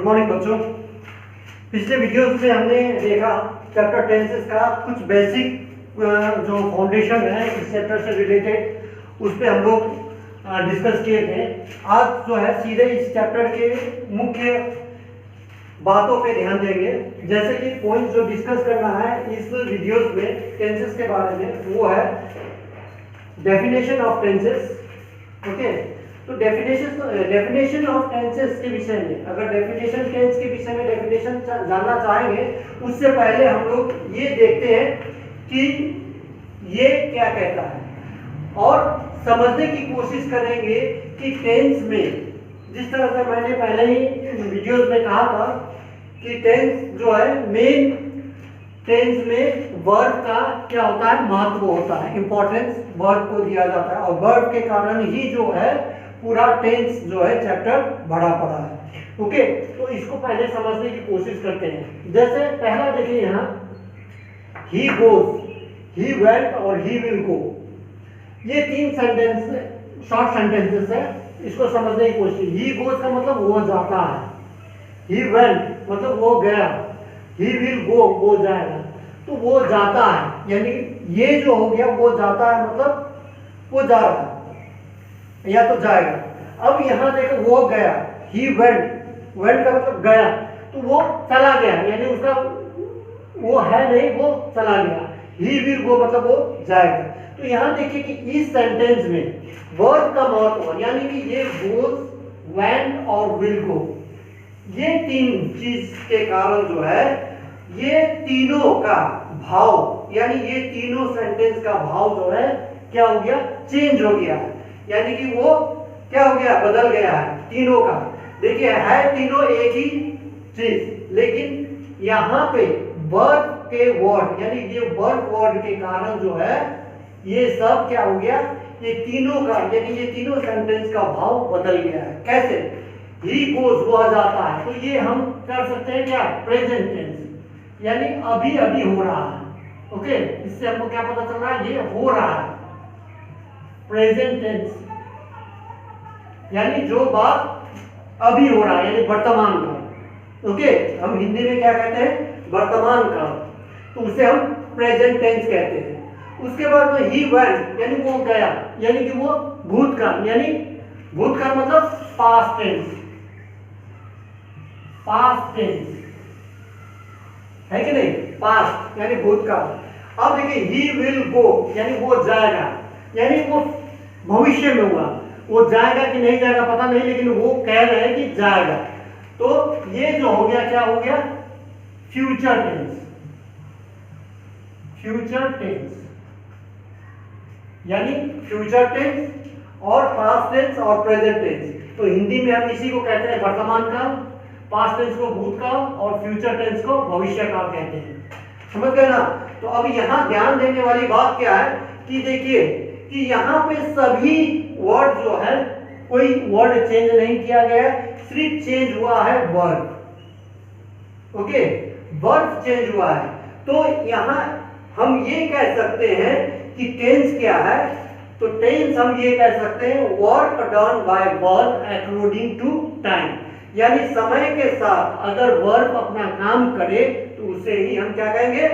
Good morning बच्चों। पिछले videos में हमने देखा चैप्टर टेंसेस का कुछ बेसिक जो फाउंडेशन है इस चैप्टर से रिलेटेड, उस पर हम लोग डिस्कस किए थे। आज जो है सीधे इस चैप्टर के मुख्य बातों पे ध्यान देंगे। जैसे कि पॉइंट जो डिस्कस करना है इस वीडियोस में टेंसेस के बारे में, वो है डेफिनेशन ऑफ टेंसेस। ओके, तो डेफिनेशन ऑफ टेंसेस के विषय में, अगर डेफिनेशन टेंस के विषय में डेफिनेशन जानना चाहेंगे, उससे पहले हम लोग ये देखते हैं कि ये क्या कहता है और समझने की कोशिश करेंगे कि टेंस में, जिस तरह से मैंने पहले ही वीडियोस में कहा था कि टेंस जो है, मेन टेंस में वर्ब का क्या होता है, महत्व होता है, इंपॉर्टेंस वर्ब को दिया जाता है और वर्ब के कारण ही जो है पूरा टेंस जो है चैप्टर बड़ा पड़ा है। ओके, तो इसको पहले समझने की कोशिश करते हैं। जैसे पहला देखिए यहाँ, ही गोज, ही वेंट और ही विल गो, ये तीन सेंटेंस शॉर्ट सेंटेंसेस है, इसको समझने की कोशिश। ही गोज का मतलब वो जाता है, ही वेंट मतलब वो गया, ही विल गो वो जाएगा, तो वो जाता है, यानी ये जो हो गया वो जाता है मतलब वो जा रहा है या तो जाएगा। अब यहाँ देखो वो गया, ही वेंट, वेंट का मतलब गया, तो वो चला गया, यानी उसका वो है नहीं, वो चला गया। ही विल गो मतलब वो जाएगा। तो यहाँ देखिए कि इस सेंटेंस में वर्ब का महत्व, यानी कि ये गोज, वेंट और विल गो, ये तीन चीज के कारण जो है ये तीनों का भाव, यानी ये तीनों सेंटेंस का भाव जो है क्या हो गया, चेंज हो गया है, यानी कि वो क्या हो गया, बदल गया है तीनों का। देखिए है तीनों एक ही चीज, लेकिन यहाँ पे वर्ब के वर्ड, यानी ये वर्ब वर्ड के कारण जो है ये सब क्या हो गया, ये तीनों का, यानी ये तीनों सेंटेंस का भाव बदल गया है। कैसे? ही गोज वह जाता है, तो ये हम कर सकते हैं क्या, प्रेजेंट टेंस, यानी अभी अभी हो रहा है। ओके, इससे हमको क्या पता चल रहा है, ये हो रहा है। प्रेजेंट टेंस यानी जो बात अभी हो रहा है, यानी वर्तमान काल। ओके, हम हिंदी में क्या कहते हैं, वर्तमान काल, तो उसे हम प्रेजेंट टेंस कहते हैं। उसके बाद में ही वेंट, यानी वो गया, यानी कि वो भूतकाल, यानी भूतकाल मतलब पास्ट टेंस, पास्ट टेंस है कि नहीं, पास्ट यानी भूतकाल। अब देखिए ही विल गो, यानी वो जाएगा, यानी वो भविष्य में हुआ, वो जाएगा कि नहीं जाएगा पता नहीं, लेकिन वो कह रहे हैं कि जाएगा, तो ये जो हो गया क्या हो गया, फ्यूचर टेंस, फ्यूचर टेंस, यानी फ्यूचर टेंस और पास्ट टेंस और प्रेजेंट टेंस। तो हिंदी में हम इसी को कहते हैं वर्तमान काल, पास्ट टेंस को भूतकाल और फ्यूचर टेंस को भविष्य काल कहते हैं। समझ गए ना? तो अब यहाँ ध्यान देने वाली बात क्या है कि देखिए कि यहाँ पे सभी वर्ड जो है, कोई वर्ड चेंज नहीं किया गया है, सिर्फ चेंज हुआ है वर्ब। ओके, वर्ब चेंज हुआ है, तो यहाँ हम ये कह सकते हैं कि टेंस क्या है, तो टेंस हम ये कह सकते हैं work done by verb according to time, यानी समय के साथ अगर वर्ब अपना काम करे तो उसे ही हम क्या कहेंगे,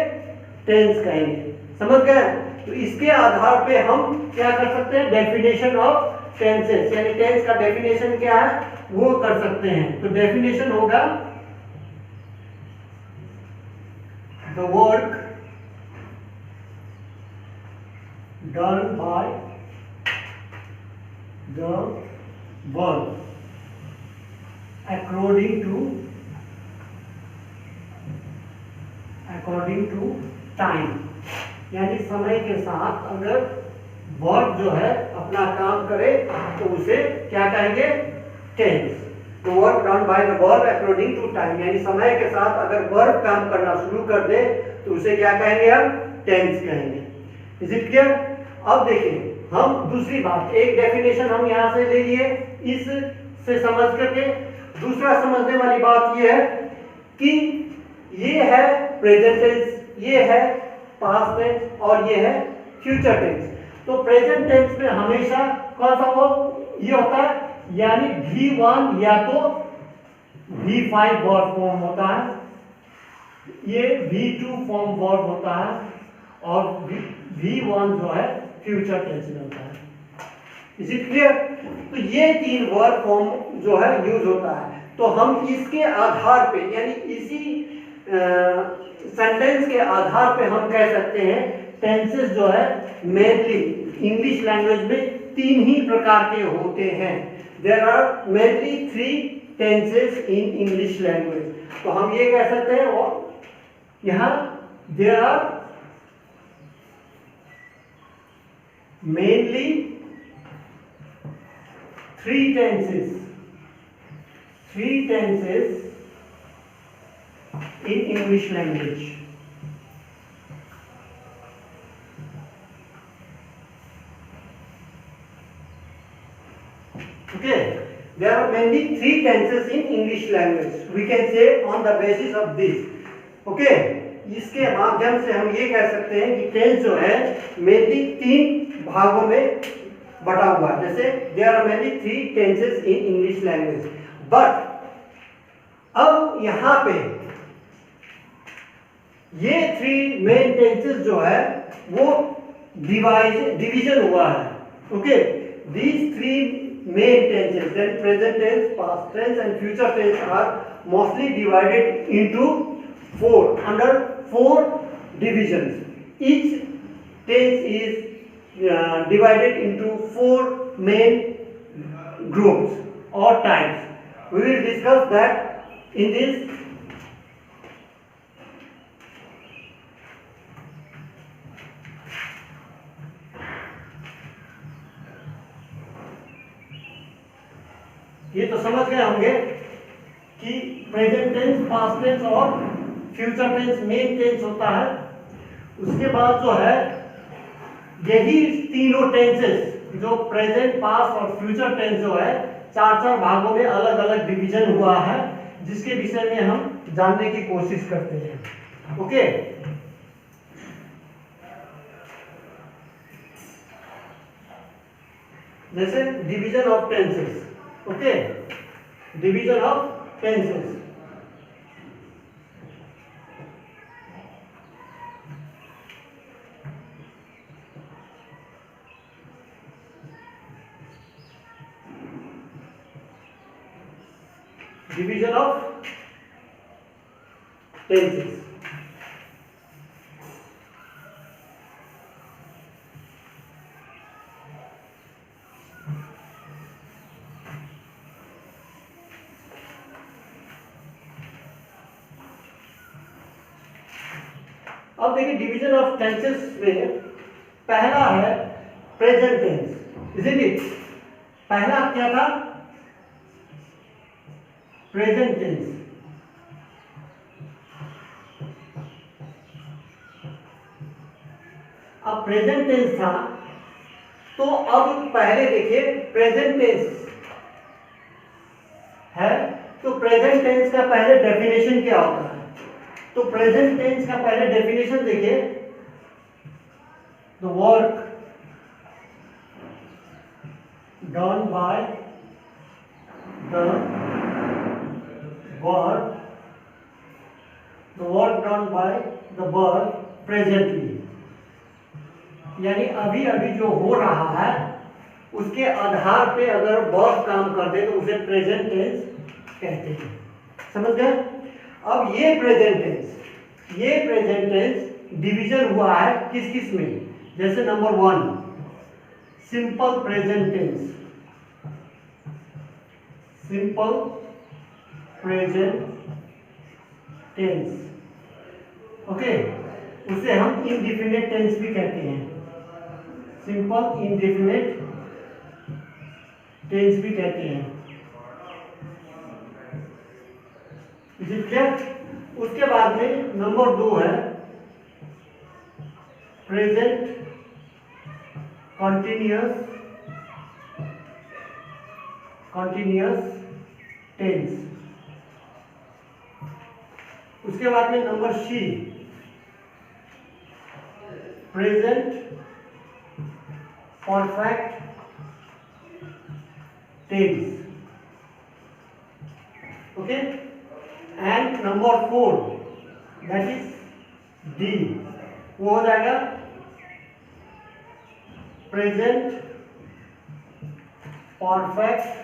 टेंस कहेंगे। समझ गए? तो इसके आधार पे हम क्या कर सकते हैं, डेफिनेशन ऑफ टेंसेस, यानी टेंस का डेफिनेशन क्या है वो कर सकते हैं। तो डेफिनेशन होगा the work done by the verb according to time, यानी समय के साथ अगर वर्ब जो है अपना काम करे तो उसे क्या कहेंगे, टेंस। तो work done by the verb according to time, यानी समय के साथ अगर वर्ब काम करना शुरू कर दे तो उसे क्या कहेंगे, हम टेंस कहेंगे। Is it clear? अब देखिए हम दूसरी बात, एक डेफिनेशन हम यहाँ से ले लिए, इस से समझ करके दूसरा समझने वाली बात यह है कि ये है प्रेजेंट टेंस, ये है पास्ट टेंस और ये है फ्यूचर टेंस। तो प्रेजेंट टेंस में हमेशा कौन सा वो ये होता है, यानी V1 या तो V5 वर्ब फॉर्म होता है, ये V2 फॉर्म वर्ब होता है और V1 जो है फ्यूचर टेंस में होता है। Is it clear? तो ये तीन वर्ब फॉर्म जो है यूज होता है। तो हम इसके आधार पे यानी इसी सेंटेंस के आधार पे हम कह सकते हैं टेंसेस जो है मेनली इंग्लिश लैंग्वेज में तीन ही प्रकार के होते हैं। There are mainly 3 tenses in English language. तो हम ये कह सकते हैं और यहाँ there are mainly 3 tenses in English language. Okay, there are mainly 3 tenses in English language. We can say on the basis of this. Okay, इसके माध्यम से हम ये कह सकते हैं कि टेंस जो है मेनली 3 भागों में बटा हुआ है। जैसे there are mainly 3 tenses in English language. But अब यहाँ पे ये 3 मेन टेंसेस जो है वो डिवीजन हुआ है। Okay, these 3 main tenses, then present tense, past tense and future tense are mostly divided into 4 under 4 divisions. Each tense is divided into 4 main groups or types. We will discuss that in this ये तो समझ गए होंगे कि present tense, past tense और future tense main tense होता है। उसके बाद जो है यही तीनों टेंसेस जो प्रेजेंट, पास्ट और फ्यूचर टेंस जो है 4 भागों में अलग अलग डिवीजन हुआ है, जिसके विषय में हम जानने की कोशिश करते हैं। ओके, जैसे division of tenses. Okay, division of tenses. Division of tenses. अब देखिए डिवीजन ऑफ टेंसेस में पहला है प्रेजेंट टेंस। Isn't it? पहला क्या था? Present tense. अब प्रेजेंट टेंस था, तो अब पहले देखिए प्रेजेंट टेंस है, तो प्रेजेंट टेंस का पहले डेफिनेशन क्या होता है? तो प्रेजेंट टेंस का पहले डेफिनेशन देखिए, the work done by the verb, the work done by the verb presently, यानी अभी अभी जो हो रहा है उसके आधार पे अगर वर्ब काम कर दे तो उसे प्रेजेंट टेंस कहते हैं। समझ गए? अब ये प्रेजेंट टेंस डिवीजन हुआ है किस किस में? जैसे number 1 simple present tense, simple present tense. Okay, उसे हम इंडेफिनिट टेंस भी कहते हैं, सिंपल इंडेफिनिट टेंस भी कहते हैं। Is it clear? उसके बाद में नंबर 2 है प्रेजेंट कंटिन्यूअस टेंस। उसके बाद में number C present perfect tense. Okay, and number 4 that is D, वो हो जाएगा प्रेजेंट परफेक्ट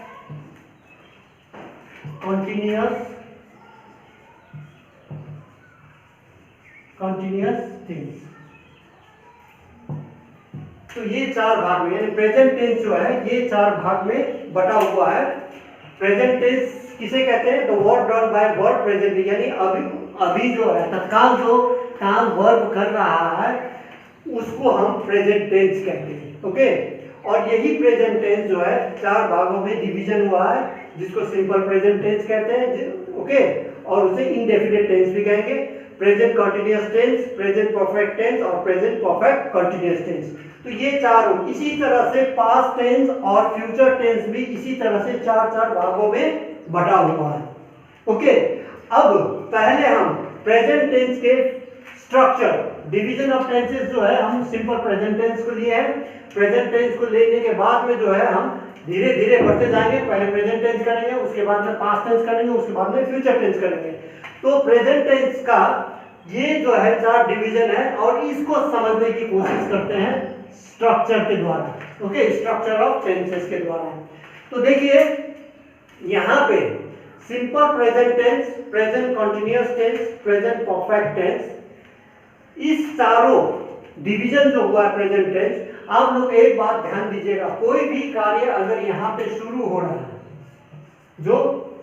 कंटिन्यूअस टेंस। तो ये 4 भाग में, यानी प्रेजेंट टेंस जो है ये 4 भाग में बटा हुआ है। प्रेजेंट टेंस किसे कहते हैं? The work done by verb presently, यानी अभी जो है तत्काल जो काम वर्ब कर रहा है उसको हम प्रेजेंट टेंस कहते हैं। ओके, और यही प्रेजेंट टेंस जो है 4 भागों में डिवीजन हुआ है, जिसको सिंपल प्रेजेंट टेंस कहते हैं। ओके, और उसे इनडेफिनिट टेंस भी कहेंगे, present continuous tense, present perfect tense और प्रेजेंट परफेक्ट कंटीन्यूअस टेंस। तो ये चारों, इसी तरह से पास्ट टेंस और फ्यूचर टेंस भी इसी तरह से 4 भागों में बटा हुआ है। ओके, अब पहले हम प्रेजेंट टेंस के स्ट्रक्चर, डिवीजन ऑफ टेंसेस जो है हम सिंपल प्रेजेंट टेंस को लिए हैं। प्रेजेंट टेंस को लेने के बाद में जो है हम धीरे धीरे बढ़ते जाएंगे। पहले प्रेजेंट टेंस करेंगे, उसके बाद में पास्ट टेंस करेंगे, उसके बाद में फ्यूचर टेंस करेंगे। तो प्रेजेंट टेंस का ये जो है 4 डिवीजन है और इसको समझने की कोशिश करते हैं स्ट्रक्चर के द्वारा। ओके, स्ट्रक्चर ऑफ टेंसेस के द्वारा। तो देखिए यहाँ पे simple present tense, present continuous tense, present perfect tense, इस चारों डिवीजन जो हुआ है प्रेजेंट टेंस, आप लोग एक बात ध्यान दीजिएगा, कोई भी कार्य अगर यहाँ पे शुरू हो रहा है जो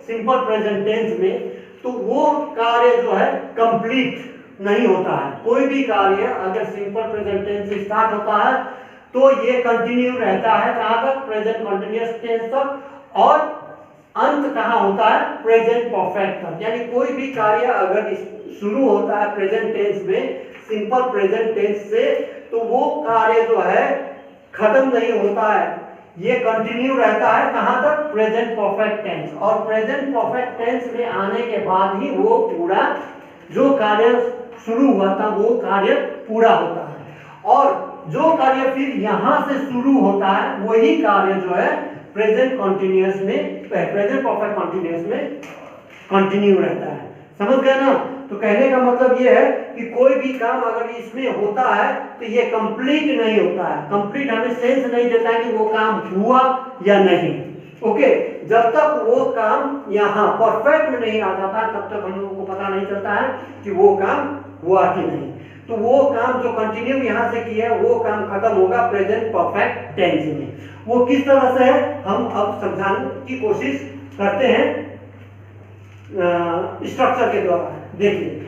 सिंपल प्रेजेंट टेंस में, तो वो कार्य जो है कंप्लीट नहीं होता है। कोई भी कार्य अगर सिंपल प्रेजेंट टेंस से स्टार्ट होता है तो ये कंटिन्यू रहता है कहाँ तक? प्रेजेंट कंटिन्यूअस टेंस तक, और अंत कहाँ होता है? प्रेजेंट परफेक्ट तक। यानी कोई भी कार्य अगर शुरू होता है प्रेजेंट टेंस में, सिंपल प्रेजेंट टेंस से, तो वो कार्य जो है खत्म नहीं होता है, ये कंटिन्यू रहता है कहां तक? Present perfect tense. और प्रेजेंट परफेक्ट टेंस में आने के बाद ही वो पूरा जो कार्य शुरू हुआ था वो कार्य पूरा होता है, और जो कार्य फिर यहां से शुरू होता है वही कार्य जो है प्रेजेंट कंटिन्यूअस में, प्रेजेंट परफेक्ट कंटिन्यूअस में कंटिन्यू रहता है। समझ गए ना? तो कहने का मतलब ये है कि कोई भी काम अगर इसमें होता है तो ये कंप्लीट नहीं होता है। कंप्लीट हमें सेंस नहीं देता है कि वो काम हुआ या नहीं। ओके, जब तक वो काम यहाँ परफेक्ट में नहीं आ जाता तब तक हम लोगों को पता नहीं चलता है कि वो काम हुआ कि नहीं। तो वो काम जो कंटिन्यू यहाँ से किया है वो काम खत्म होगा प्रेजेंट परफेक्ट टेंस में। वो किस तरह से है हम अब समझाने की कोशिश करते हैं स्ट्रक्चर के द्वारा। देखिए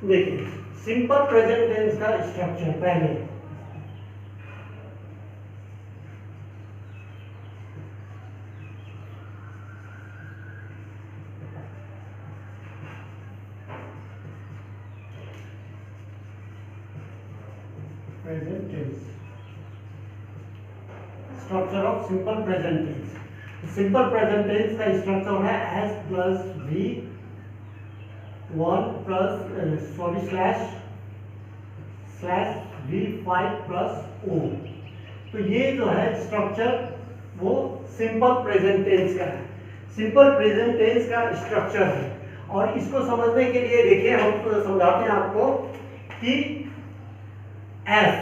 देखिए सिंपल प्रेजेंट टेंस का स्ट्रक्चर पहले present tense, structure of simple present tense. Simple present tense का स्ट्रक्चर है S plus V one plus slash V5 plus O। तो ये जो है स्ट्रक्चर वो सिंपल प्रेजेंट टेंस का है, सिंपल प्रेजेंट टेंस का स्ट्रक्चर है। और इसको समझने के लिए देखिए हम तो समझाते हैं आपको कि S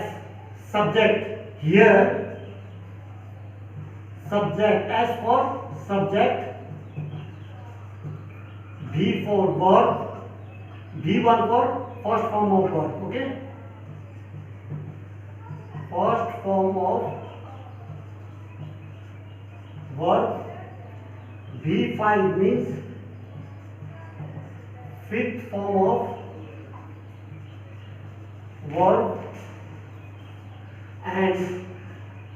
subject, here subject, S for subject, V for verb, V1 for first form of verb, okay? First form of verb, V5 means fifth form of verb and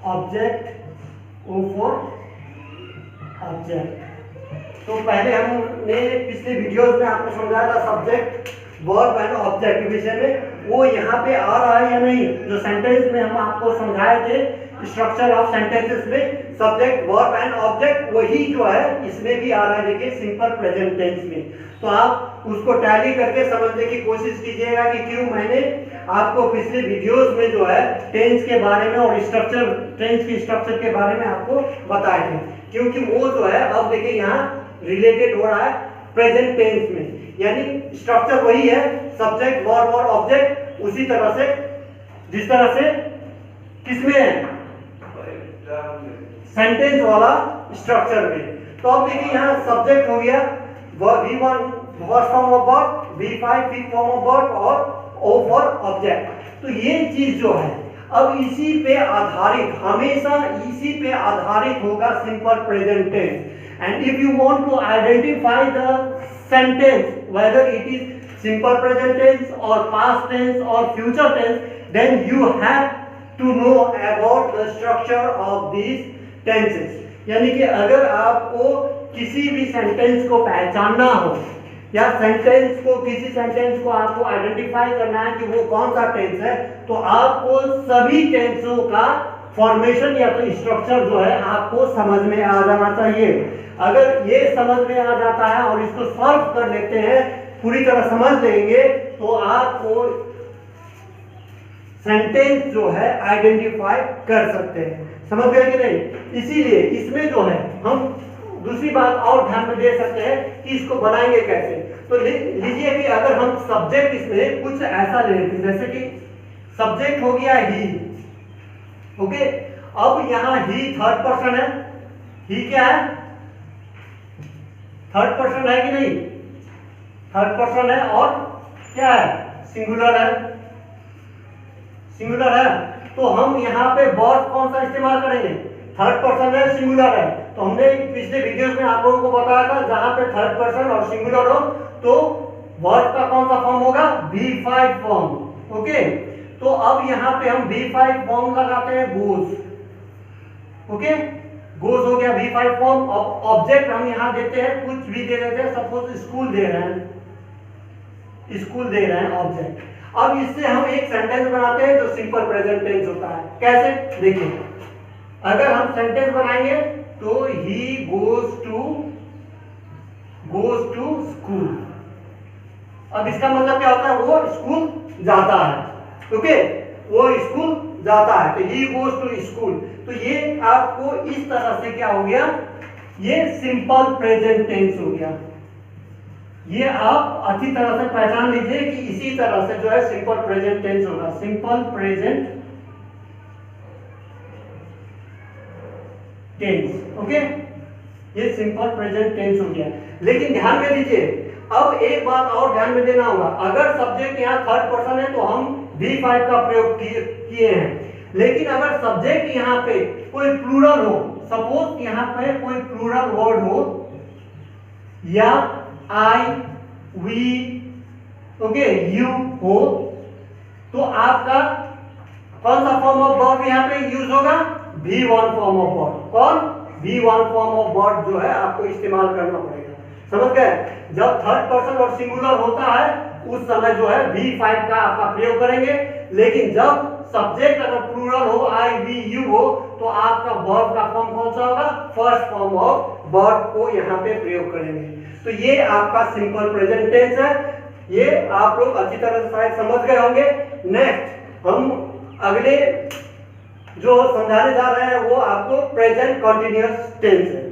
object O for object। तो पहले हमने पिछले videos में आपको समझाया था subject verb and object के विषय में, वो यहाँ पे आ रहा है या नहीं। जो सेंटेंस में हम आपको समझाए थे स्ट्रक्चर ऑफ सेंटेंसेस में सब्जेक्ट वर्ब एंड ऑब्जेक्ट, वही जो है इसमें भी आ रहा है, देखिए सिंपल प्रेजेंट टेंस में। तो आप उसको टैली करके समझने की कोशिश कीजिएगा कि क्यों मैंने आपको पिछले वीडियोस में जो है टेंस के बारे में और स्ट्रक्चर, टेंस की स्ट्रक्चर के बारे में आपको बताए थे, क्योंकि वो जो है अब देखिए यहाँ रिलेटेड हो रहा है प्रेजेंट टेंस में, यानी स्ट्रक्चर वही है सब्जेक्ट वर्ब और ऑब्जेक्ट, उसी तरह से जिस तरह से किसमें है सेंटेंस वाला स्ट्रक्चर में। तो अब देखिए यहाँ सब्जेक्ट हो गया V1 first form of verb, V5 fifth form of verb और O फॉर ऑब्जेक्ट। तो ये चीज जो है अब इसी पे आधारित, हमेशा इसी पे आधारित होगा simple present tense. And if you want to identify the sentence whether it is simple present tense और पास्ट टेंस और future tense, then you have to know about the structure of these tenses. यानी कि अगर आपको किसी भी sentence को पहचानना हो या सेंटेंस को, किसी सेंटेंस को आपको आइडेंटिफाई करना है कि वो कौन सा टेंस है, तो आपको सभी टेंसों का फॉर्मेशन या तो स्ट्रक्चर जो है आपको समझ में आ जाना चाहिए। अगर ये समझ में आ जाता है और इसको सॉल्व कर लेते हैं, पूरी तरह समझ लेंगे, तो आपको सेंटेंस जो है आइडेंटिफाई कर सकते हैं। समझ गए कि नहीं? इसीलिए इसमें जो है हम दूसरी बात और ध्यान में दे सकते हैं कि इसको बनाएंगे कैसे। तो लीजिए कि अगर हम सब्जेक्ट इसमें कुछ ऐसा ले लेते हैं, जैसे कि सब्जेक्ट हो गया ही, ओके। अब यहाँ ही थर्ड पर्सन है, ही क्या है थर्ड पर्सन है कि नहीं, थर्ड पर्सन है और क्या है सिंगुलर है, सिंगुलर है। तो हम यहाँ पे वर्ब कौन सा इस्तेमाल करेंगे, थर्ड पर्सन है सिंगुलर है। तो हमने पिछले वीडियोस में आप लोगों को बताया था जहां पे थर्ड पर्सन और सिंगुलर हो तो वर्ब का कौन सा फॉर्म होगा, V5 फॉर्म, ओके। तो अब यहाँ पे हम V5 फॉर्म लगाते हैं गोज, ओके। गोज हो गया V5 फॉर्म। ऑब्जेक्ट हम यहाँ देते हैं, कुछ भी दे देते हैं, सपोज स्कूल दे रहे हैं, स्कूल दे रहे हैं ऑब्जेक्ट। अब इससे हम एक सेंटेंस बनाते हैं जो सिंपल प्रेजेंट टेंस होता है। कैसे, देखिए अगर हम सेंटेंस बनाएंगे तो ही गोज टू स्कूल। अब इसका मतलब क्या होता है, वो स्कूल जाता है, ओके, वो स्कूल जाता है, तो ही गोज टू स्कूल। तो ये आपको इस तरह से क्या हो गया, ये सिंपल प्रेजेंट टेंस हो गया। ये आप अच्छी तरह से पहचान लीजिए कि इसी तरह से जो है सिंपल प्रेजेंट टेंस होगा, सिंपल प्रेजेंट टेंस, ओके। ये सिंपल प्रेजेंट टेंस हो गया। लेकिन ध्यान में दीजिए, अब एक बात और ध्यान में देना होगा, अगर सब्जेक्ट यहाँ थर्ड पर्सन है तो हम V5 का प्रयोग किए हैं। लेकिन अगर सब्जेक्ट यहाँ पे कोई प्लूरल हो, सपोज यहाँ पे कोई प्लूरल वर्ड हो या आई, वी, ओके, यू हो, तो आपका कौन सा फॉर्म ऑफ वर्ब यहाँ पे यूज होगा, V1 फॉर्म ऑफ वर्ब। कौन, V1 फॉर्म ऑफ वर्ब जो है आपको इस्तेमाल करना पड़ेगा। समझ गए? जब थर्ड पर्सन और सिंगुलर होता है उस समय जो है V5 का आपका प्रयोग करेंगे। लेकिन जब सब्जेक्ट अगर प्लूरल हो, आई, वी, यू हो, तो आपका वर्ब का फॉर्म कौन सा होगा, फर्स्ट फॉर्म ऑफ वर्ब को यहाँ पे प्रयोग करेंगे। तो ये आपका सिंपल प्रेजेंट टेंस है। ये आप लोग अच्छी तरह से शायद समझ गए होंगे। नेक्स्ट हम अगले जो समझाने जा रहे हैं वो आपको प्रेजेंट कंटिन्यूअस टेंस है।